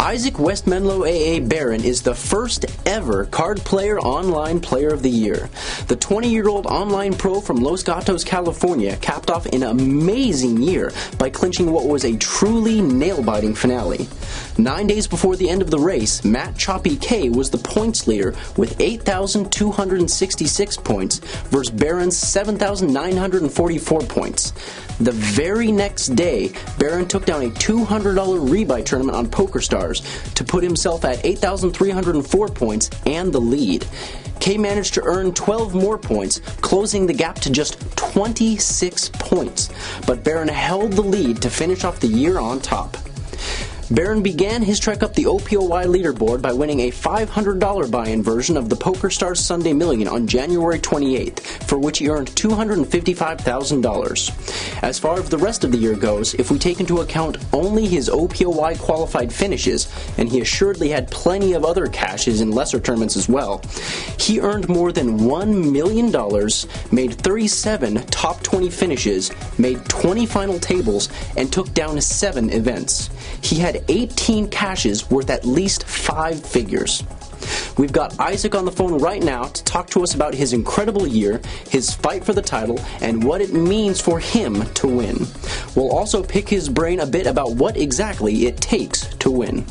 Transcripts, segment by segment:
Isaac Westmenlo AA Barron is the first ever Card Player Online Player of the Year. The 20-year-old online pro from Los Gatos, California capped off an amazing year by clinching what was a truly nail-biting finale. 9 days before the end of the race, Matt Choppy K was the points leader with 8,266 points versus Barron's 7,944 points. The very next day, Barron took down a $200 rebuy tournament on PokerStars to put himself at 8,304 points and the lead. K managed to earn 12 more points, closing the gap to just 26 points, but Barron held the lead to finish off the year on top. Barron began his trek up the OPOY leaderboard by winning a $500 buy-in version of the PokerStars Sunday Million on January 28th, for which he earned $255,000. As far as the rest of the year goes, if we take into account only his OPOY qualified finishes, and he assuredly had plenty of other cashes in lesser tournaments as well, he earned more than $1 million, made 37 top 20 finishes, made 20 final tables, and took down 7 events. He had 18 cashes worth at least 5 figures. We've got Isaac on the phone right now to talk to us about his incredible year, his fight for the title, and what it means for him to win. We'll also pick his brain a bit about what exactly it takes to win.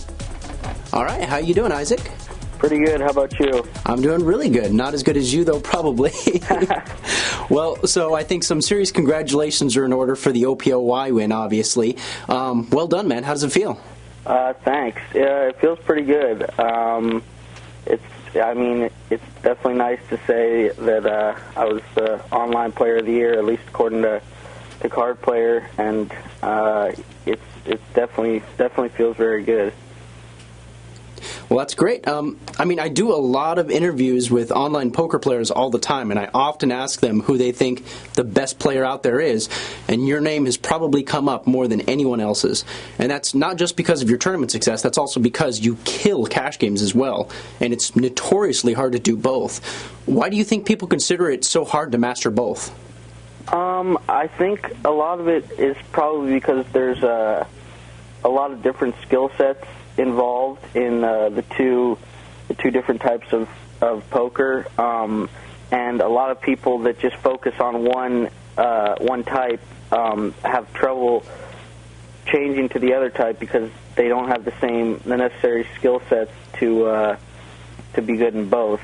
All right, how you doing, Isaac? Pretty good. How about you? I'm doing really good. Not as good as you, though, probably. Well, so I think some serious congratulations are in order for the OPOY win, obviously. Well done, man. How does it feel? Thanks. It feels pretty good. It's definitely nice to say that I was the online player of the year, at least according to Card Player, and it's definitely feels very good. Well, that's great. I do a lot of interviews with online poker players all the time, and I often ask them who they think the best player out there is, and your name has probably come up more than anyone else's. And that's not just because of your tournament success, that's also because you kill cash games as well, and it's notoriously hard to do both. Why do you think people consider it so hard to master both? I think a lot of it is probably because there's a lot of different skill sets involved in the two different types of poker, and a lot of people that just focus on one type have trouble changing to the other type because they don't have the necessary skill sets to be good in both.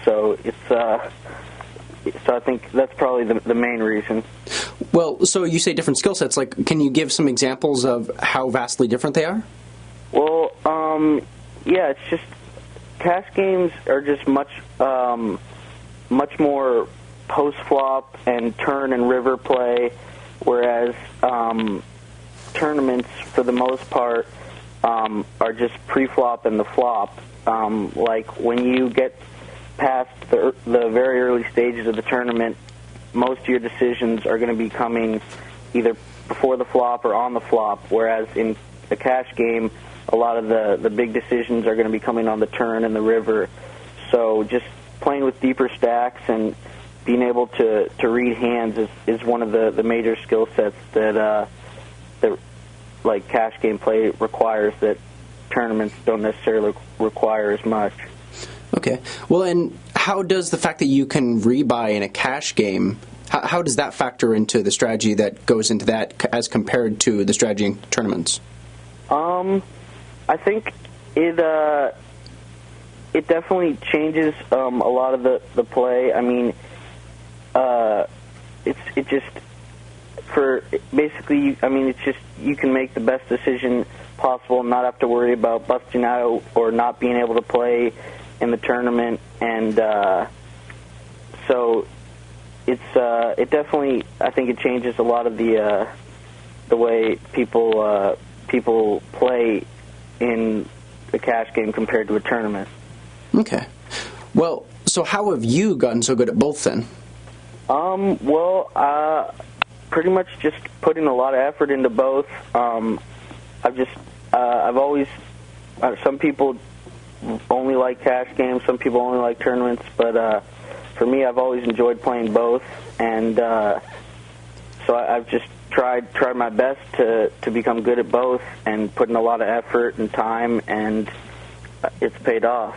So I think that's probably the main reason. Well, so you say different skill sets. Like, can you give some examples of how vastly different they are? Well, yeah, it's just cash games are just much more post-flop and turn and river play, whereas tournaments, for the most part, are just pre-flop and the flop. Like when you get past the very early stages of the tournament, most of your decisions are going to be coming either before the flop or on the flop, whereas in the cash game, a lot of the big decisions are going to be coming on the turn and the river. So just playing with deeper stacks and being able to read hands is one of the major skill sets that like cash game play requires that tournaments don't necessarily require as much. Okay. Well, and how does the fact that you can rebuy in a cash game, how does that factor into the strategy that goes into that as compared to the strategy in tournaments? I think it definitely changes a lot of the play. I mean, it's just you can make the best decision possible and not have to worry about busting out or not being able to play in the tournament, and so it definitely, I think it changes a lot of the way people play in the cash game compared to a tournament. Okay. Well, so how have you gotten so good at both then? Pretty much just putting a lot of effort into both. I've always, some people only like cash games, some people only like tournaments, but for me, I've always enjoyed playing both, and so I've just tried my best to become good at both, and put in a lot of effort and time, and it's paid off.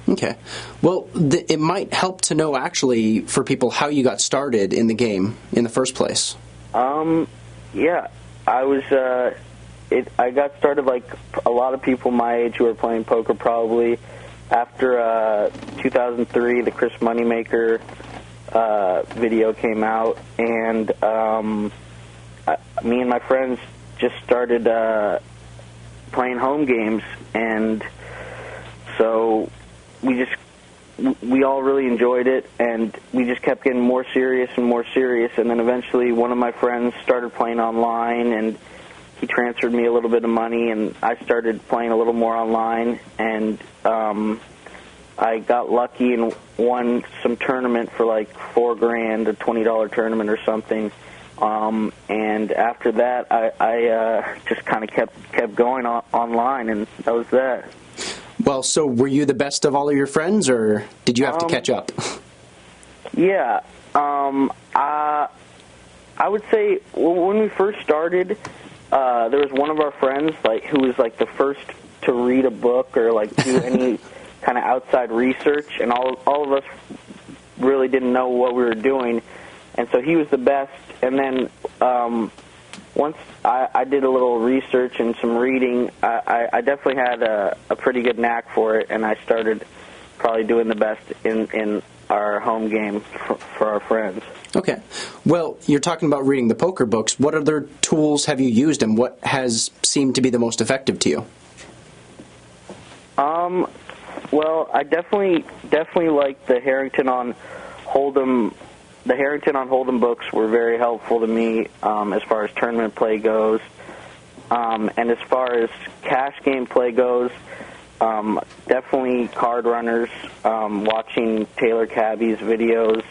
Okay. Well, it might help to know, actually, for people how you got started in the game in the first place. Yeah, I got started like a lot of people my age who are playing poker, probably after 2003, the Chris Moneymaker video came out, and me and my friends just started playing home games, and so we all really enjoyed it, and we just kept getting more serious, and then eventually one of my friends started playing online, and he transferred me a little bit of money, and I started playing a little more online, and I got lucky and won some tournament for like $4,000, a $20 tournament or something. And after that, I just kind of kept going online, and that was that. Well, so were you the best of all of your friends, or did you have to catch up? Yeah, I would say when we first started, there was one of our friends who was like the first to read a book or like do any kind of outside research, and all of us really didn't know what we were doing, and so he was the best. And then once I did a little research and some reading, I definitely had a pretty good knack for it, and I started probably doing the best in our home game for our friends. Okay. Well, you're talking about reading the poker books. What other tools have you used, and what has seemed to be the most effective to you? Well, I definitely like the Harrington on Hold'em. The Harrington on Hold'em books were very helpful to me as far as tournament play goes, and as far as cash game play goes, definitely Card Runners. Watching Taylor Cabby's videos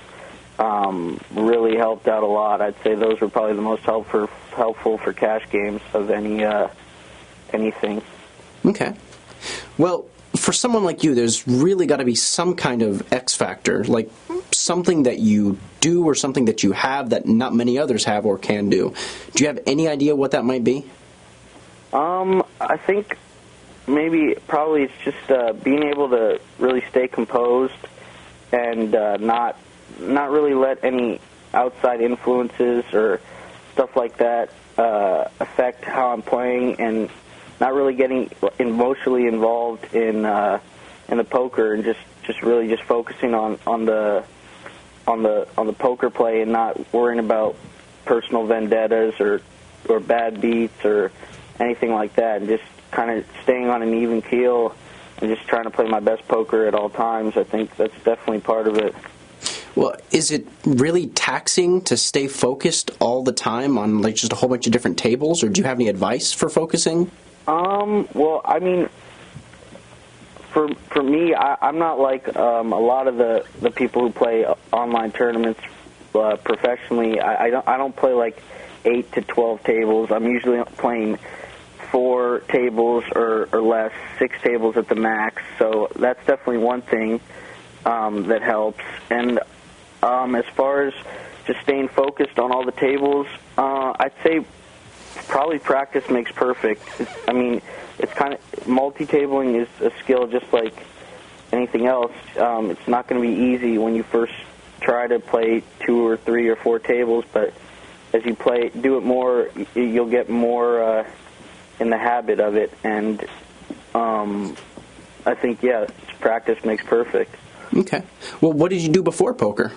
really helped out a lot. I'd say those were probably the most helpful for cash games of anything. Okay. Well, for someone like you, there's really got to be some kind of X factor, like something that you do or something that you have that not many others have or can do. Do you have any idea what that might be? I think probably it's just being able to really stay composed and not really let any outside influences or stuff like that affect how I'm playing, and not really getting emotionally involved in the poker, and just really focusing on the poker play, and not worrying about personal vendettas or bad beats or anything like that, and just kind of staying on an even keel and just trying to play my best poker at all times. I think that's definitely part of it. Well, is it really taxing to stay focused all the time on like just a whole bunch of different tables, or do you have any advice for focusing? Well, I mean, for me, I'm not like a lot of the people who play online tournaments professionally. I don't play like 8 to 12 tables. I'm usually playing 4 tables or less, 6 tables at the max. So that's definitely one thing that helps. And as far as just staying focused on all the tables, I'd say probably practice makes perfect. It's kind of multi-tabling is a skill just like anything else. It's not going to be easy when you first try to play 2 or 3 or 4 tables, but as you do it more, you'll get more in the habit of it. And I think, practice makes perfect. Okay. Well, what did you do before poker?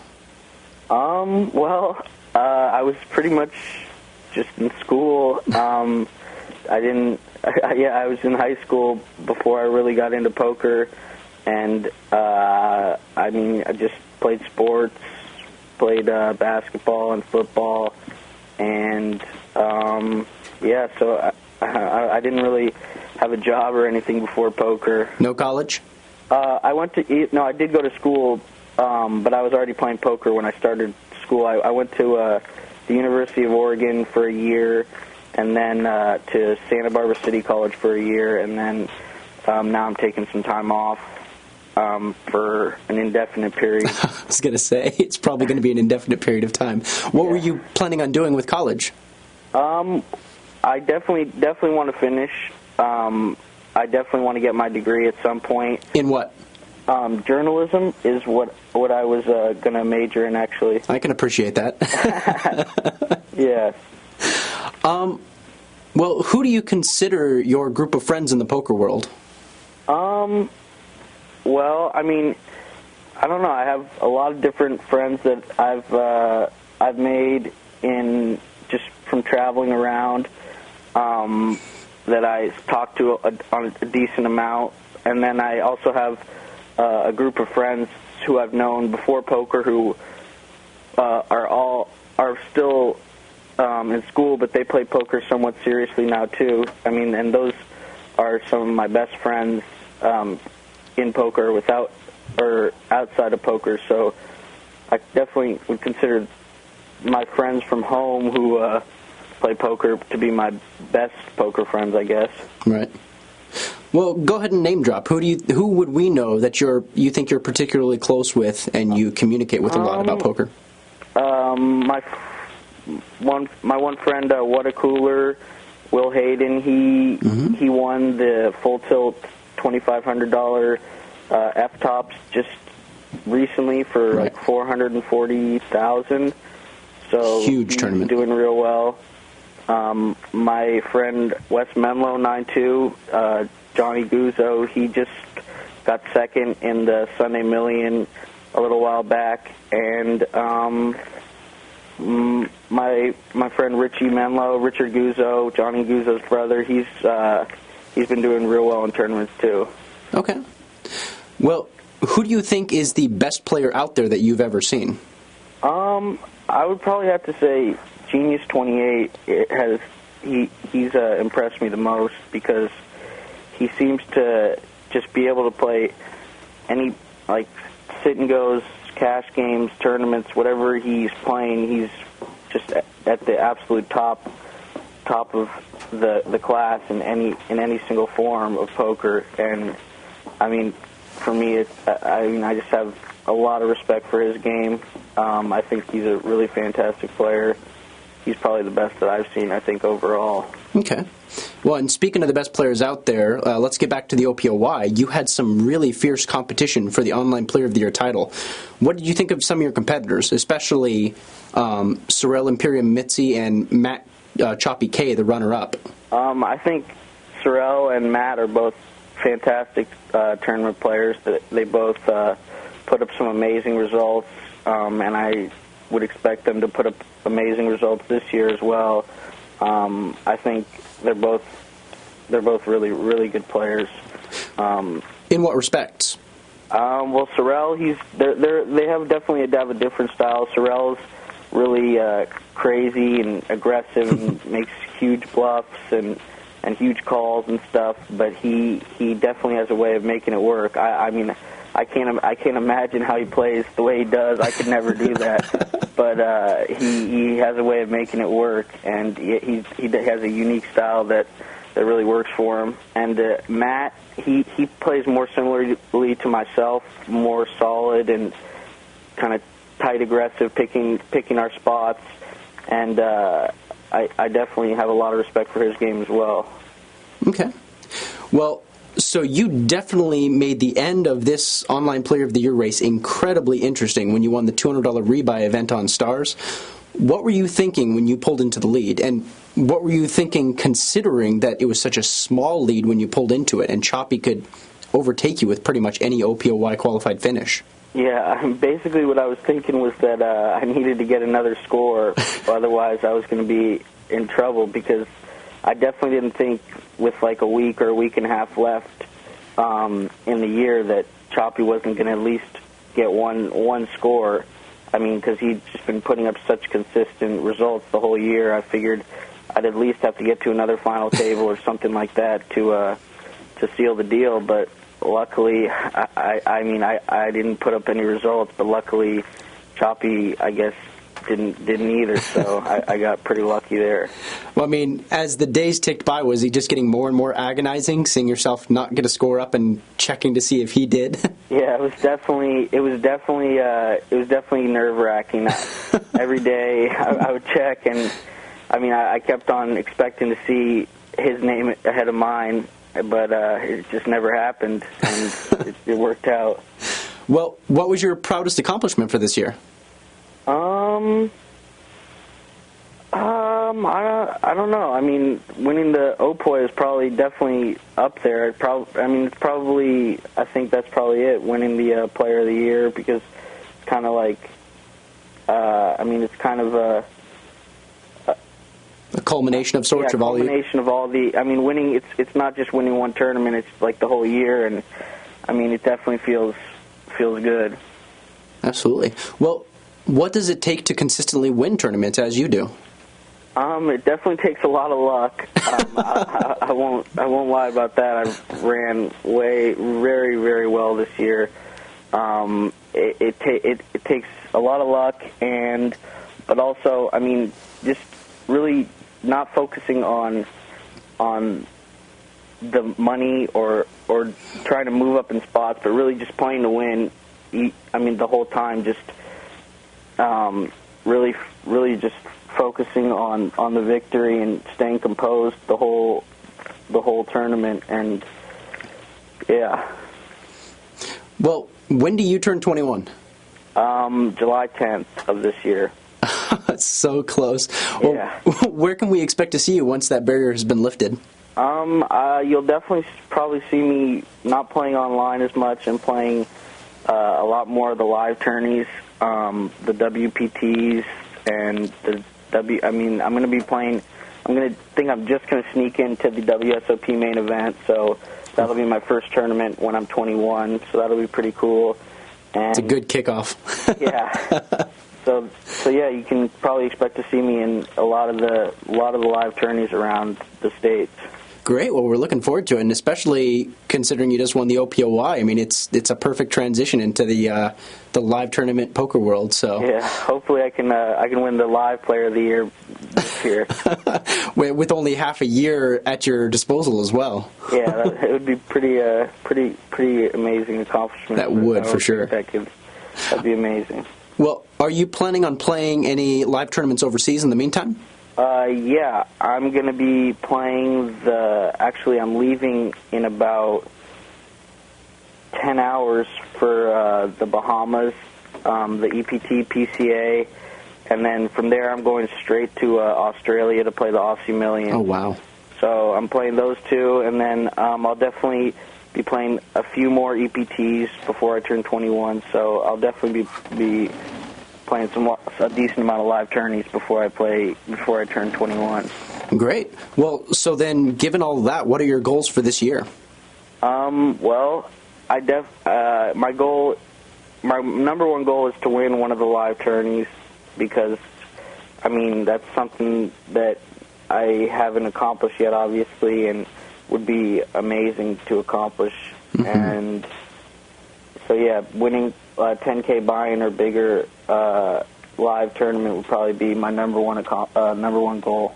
I was pretty much just in school. I was in high school before I really got into poker, and I just played sports, played basketball and football, and so I didn't really have a job or anything before poker. No college? I did go to school, but I was already playing poker when I started school. I went to the University of Oregon for a year, and then to Santa Barbara City College for a year, and then now I'm taking some time off for an indefinite period. I was going to say, it's probably going to be an indefinite period of time. What were you planning on doing with college? I definitely want to finish. I definitely want to get my degree at some point. In what? Journalism is what I was going to major in, actually. I can appreciate that. Yeah. Well, who do you consider your group of friends in the poker world? Well, I mean, I don't know. I have a lot of different friends that I've made in just from traveling around, that I talk to on a decent amount, and then I also have a group of friends who I've known before poker who are still in school, but they play poker somewhat seriously now too. I mean, and those are some of my best friends in poker or outside of poker. So I definitely would consider my friends from home who play poker to be my best poker friends, I guess. Right. Well, go ahead and name drop. Who would we know that you think you're particularly close with and you communicate with a lot about poker? My one friend, What a Cooler, Will Hayden. He won the Full Tilt $2,500 F-Tops just recently for like $440,000. So huge tournament. Doing real well. My friend Wes Menlo, 9-2, Johnny Guzzo, he just got second in the Sunday Million a little while back, and my friend Richie Menlo, Richard Guzzo, Johnny Guzzo's brother, he's been doing real well in tournaments too. Okay. Well, who do you think is the best player out there that you've ever seen? I would probably have to say Genius 28. He's impressed me the most because he seems to just be able to play any, like, sit and goes, cash games, tournaments, whatever he's playing. He's just at the absolute top of the class in any single form of poker. And I mean, for me, I just have a lot of respect for his game. I think he's a really fantastic player. He's probably the best that I've seen, I think, overall. Okay. Well, and speaking of the best players out there, let's get back to the OPOY. You had some really fierce competition for the Online Player of the Year title. What did you think of some of your competitors, especially Sorel Imperium Mitzi and Matt Choppy K, the runner-up? I think Sorel and Matt are both fantastic tournament players. They both put up some amazing results, and I would expect them to put up amazing results this year as well. I think they're both really, really good players. In what respects? Well, Sorel, they have definitely a different style. Sorel's really crazy and aggressive and makes huge bluffs and huge calls and stuff. But he definitely has a way of making it work. I mean, I can't imagine how he plays the way he does. I could never do that. But he has a way of making it work, and he has a unique style that really works for him. And Matt, he plays more similarly to myself, more solid and kind of tight, aggressive, picking our spots. And I definitely have a lot of respect for his game as well. Okay. Well, so you definitely made the end of this Online Player of the Year race incredibly interesting when you won the $200 rebuy event on Stars. What were you thinking when you pulled into the lead? And what were you thinking considering that it was such a small lead when you pulled into it and Choppy could overtake you with pretty much any OPOY qualified finish? Yeah, basically what I was thinking was that I needed to get another score, otherwise I was going to be in trouble, because I definitely didn't think with like a week or a week and a half left in the year that Choppy wasn't going to at least get one score. I mean, because he'd just been putting up such consistent results the whole year. I figured I'd at least have to get to another final table or something like that to seal the deal. But luckily, I mean, I didn't put up any results. But luckily, Choppy, I guess, didn't either, so I got pretty lucky there. Well, I mean, as the days ticked by, was he just getting more and more agonizing, seeing yourself not get a score up and checking to see if he did? Yeah, it was definitely nerve-wracking. Every day I would check, and I mean, I kept on expecting to see his name ahead of mine, but it just never happened, and it worked out. Well, what was your proudest accomplishment for this year? I don't know. I mean, winning the Opoi is probably definitely up there. I think that's probably it, winning the Player of the Year, because it's kind of like, it's kind of a culmination of sorts of all the. I mean, winning. It's not just winning one tournament. It's like the whole year, and I mean, it definitely feels good. Absolutely. Well, what does it take to consistently win tournaments as you do? It definitely takes a lot of luck. I won't lie about that. I ran very, very well this year. It takes a lot of luck, but also, I mean, just really not focusing on the money or trying to move up in spots, but really just playing to win. I mean, the whole time, just really just focusing on the victory and staying composed the whole tournament, and yeah. Well, when do you turn 21? July 10th of this year. That's so close. Well, yeah. Where can we expect to see you once that barrier has been lifted? You'll definitely probably see me not playing online as much and playing a lot more of the live tourneys, the WPTs, and I'm going to be playing. I'm just going to sneak into the WSOP main event, so that'll be my first tournament when I'm 21. So that'll be pretty cool. And it's a good kickoff. Yeah. So yeah, you can probably expect to see me in a lot of the live tourneys around the states. Great. Well, we're looking forward to it, and especially considering you just won the OPOY. I mean, it's a perfect transition into the live tournament poker world. So yeah, hopefully I can win the live Player of the Year this year. With only half a year at your disposal as well. Yeah, it would be pretty amazing accomplishment. That would, for sure. That'd be amazing. Well, are you planning on playing any live tournaments overseas in the meantime? Yeah, I'm going to be playing actually, I'm leaving in about 10 hours for the Bahamas, the EPT PCA, and then from there I'm going straight to Australia to play the Aussie Million. Oh, wow. So I'm playing those two, and then I'll definitely be playing a few more EPTs before I turn 21, so I'll definitely be playing a decent amount of live tourneys before I turn 21. Great. Well, so then, given all that, what are your goals for this year? Well, my number one goal is to win one of the live tourneys, because, I mean, that's something that I haven't accomplished yet, obviously, and would be amazing to accomplish. Mm-hmm. And so, yeah, winning 10K buy-in or bigger live tournament would probably be my number one goal.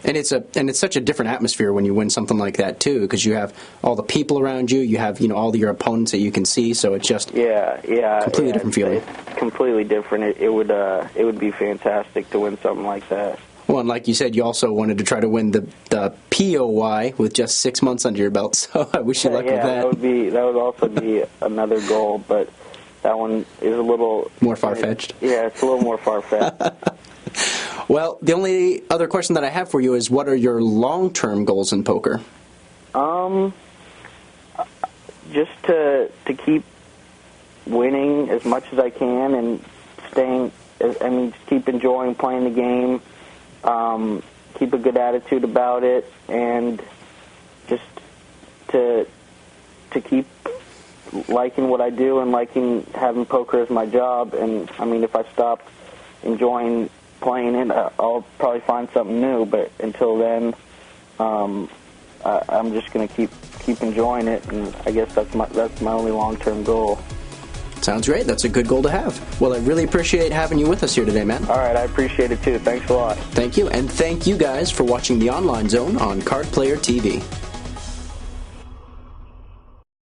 And it's such a different atmosphere when you win something like that too, because you have all the people around you, you have all your opponents that you can see, so it's just completely different feeling. It's completely different. It would be fantastic to win something like that. Well, and like you said, you also wanted to try to win the POY with just 6 months under your belt, so I wish you luck with that. That would also be another goal, but that one is a little more far-fetched. Yeah, it's a little more far-fetched. Well, the only other question that I have for you is, what are your long-term goals in poker? Just to keep winning as much as I can and just keep enjoying playing the game. Keep a good attitude about it, and just to keep liking what I do and liking having poker as my job. And I mean, if I stop enjoying playing it, I'll probably find something new. But until then, I'm just going to keep enjoying it, and I guess that's my only long-term goal. Sounds great. That's a good goal to have. Well, I really appreciate having you with us here today, man. All right, I appreciate it too. Thanks a lot. Thank you, and thank you guys for watching The Online Zone on Card Player TV.